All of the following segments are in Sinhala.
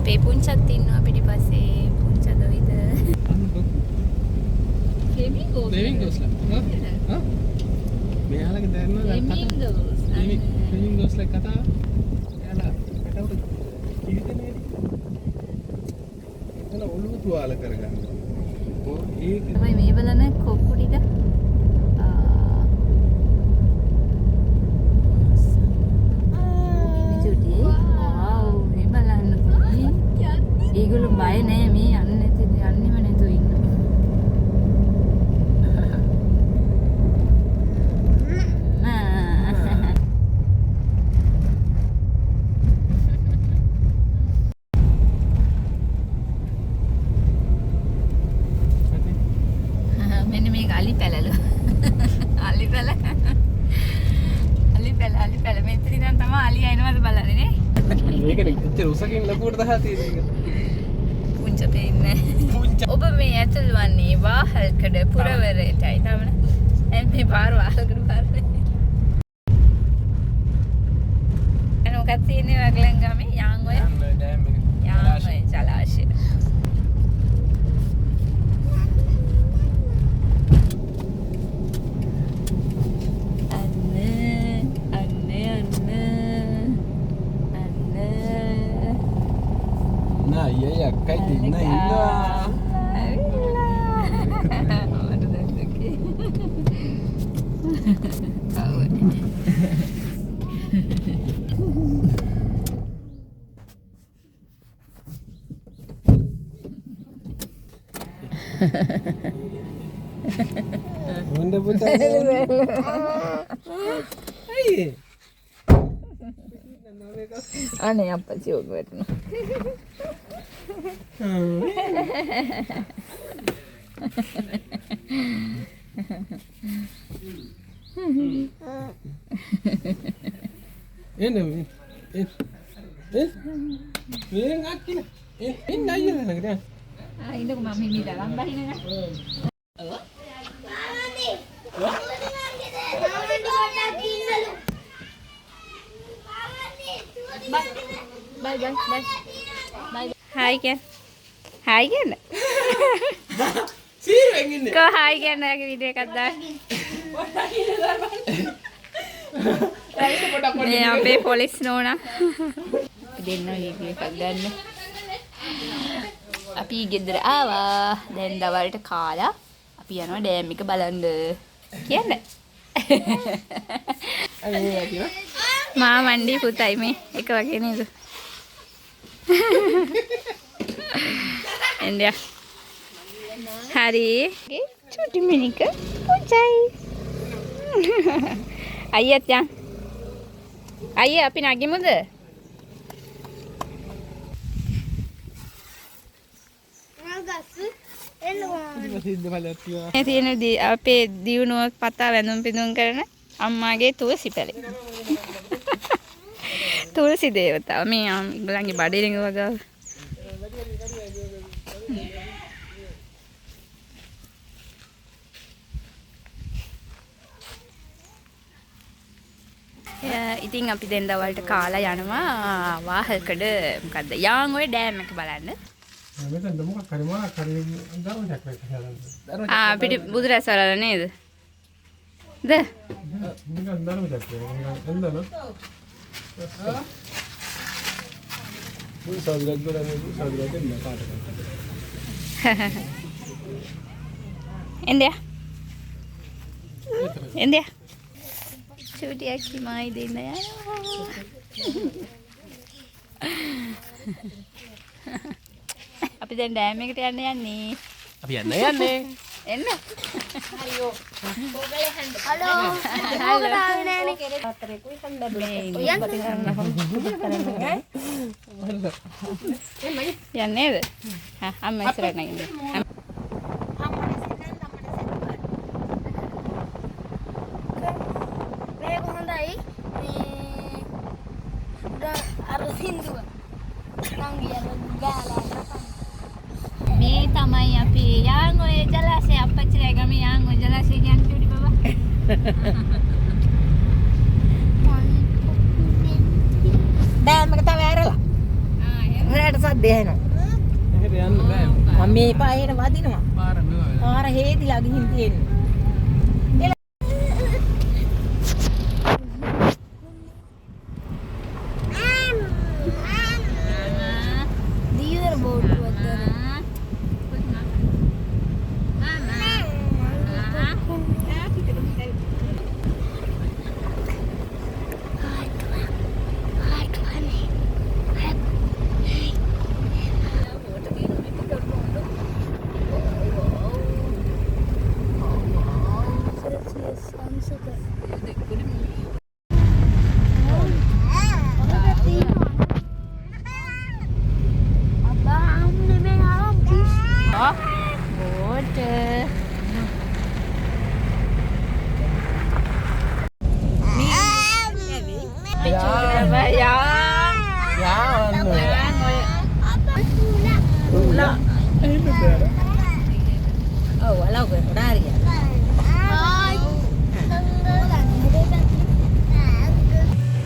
අපේ පුංචත් ඉන්නවා පිටිපස්සේ. පුංච දොයිද. ෆ්ලෙමින්ගෝස්ලා. මෙයාලගේ දැනනවා ෆ්ලෙමින්ගෝස්ලා කතාව. එයාලා පැටවට කිවිතනේ. එතන ඔළුව තුවාල කරගන්න. ඒක තමයි මේ බලන කොක්කු ටික. ඒගොල්ලෝ බය නෑ මේ යන්නෙම නැතුව ඉන්නවා. මෙන්න මේක අලි පැලලු. අලි පැල මෙතන ඉඳන් තමයි අලි එනවද බලන්නේ නේ. මේකනේ ඉච්චර උසකින් ලකුවට දහලා තියෙන්නේ. පුංච පේන්නේ. ඔබ මේ ඇතුල් වන්නේ වාහල්කඩ පුරවරයටයි තමයි. මේ පාර වාහල්කඩ පාරනේ. මොකක්ද තියෙන්නේ වගලන් ගමේ යාංගොය ඩෑම් එක. යාංගොය ජලාශය. Nah, iya ya, kayak gini indah. Bunda putar. Aye. අනේ අප්පච්චි ඕක වැටුණා. Miring akin. Ini aja lah kita. ඉන්නකො මම හිමි තරම් බහිනක. Bye. Hai Ken. Hai Ken. Sireng ini. Kau hai Ken lagi video kata. මේ අපේ පොලිස් නෝනා. දෙන්න වීඩියෝ එකක් ගන්න. අපි ගෙදර ආවා. දැන් දවල්ට කාලා අපි යනවා ඩෑම් එක බලන්න. කියන්න. මා මණ්ඩි පුතයි මේ එක වගේ නේද? එන්දියා. හරි. චුටි මිනික පුංචයි. අයියත් යන්. අයියා අපි නගිමුද? මේ තියෙන අපේ දියුණුවක් පතා වැඳුම් පිදුම් කරන අම්මාගේ තුවසි පැලේ. තුලසි දේවතාව මේ ඉංගලන්ගේ බඩේරිඟ වගේ. ඉතින් අපි දැන් දවල්ට කාලා යනවා වාහල්කඩ මොකද්ද යාංගොය ඩෑම් එක බලන්න. මෙතන මොකක් හරි මොනක් හරි දරුණක් වෙලා. පිටි බුදුරැස් වල නේද? ද? නිකන් දරුණක් වෙලා. එන්නද? සාදුරක් ගොඩනේ සාදුරක් දෙන්න කාටද? එන්දියා. චුටියක් කිමයි දෙන්න යනවා. අපි දැන් ඩෑම් එකට යන්නේ. අපි යන්නේ. එන්න. හරියෝ. ඔයගොල්ලෝ හන්ද. හලෝ. මොකද ආවේ නෑනේ. හතරේ කුයි හන්ද බෑ. යන්නේද? හා අම්ම ඉස්සරහට නැගින්න. මේ තමයි අපි යාංගොය ජලාශය අපච්චිලා ගමේ යාංගොය ජලාශය කියන්නේ චුටි බබා. ඩෑම් එක තමයි ඇරලා. එහෙම. රැට සද්ද දෙහනවා. එහෙට යන්න බෑ. මම මේ පායේට වදිනවා. පාර මෙව. පාර හේදිලා ගිහින් තියෙන්නේ. දීවර බෝඩ්ඩුවක් දාලා.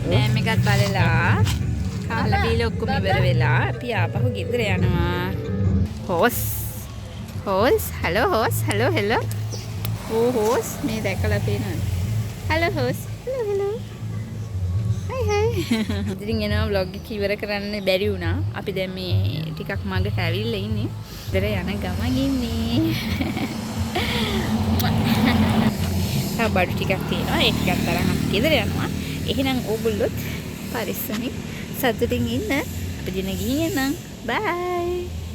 නෑම් එකත් බලලා කාලා බීලා ඔක්කොම ඉවර වෙලා අපි ආපහු ගෙදර යනවා. හොස් හලෝ හොස් හෙලෝ ඕ හොස් මේ දැකලා පේනවද? හලෝ හොස් හෙලෝ හයි ඉතින් එනවා vlog එක ඉවර කරන්න බැරි වුණා. අපි දැන් මේ ටිකක් මගට ඇවිල්ලා ඉන්නේ. ගෙදර යන ගමන් ඉන්නේ. බඩු ටිකක් තියෙනවා. ඒ ටිකක් තරම් අපි ගෙදර යනවා. එහෙනම් ඕගොල්ලොත් පරිස්සමින් සතුටින් ඉන්න. අපි දින ගියේ නම් බයි.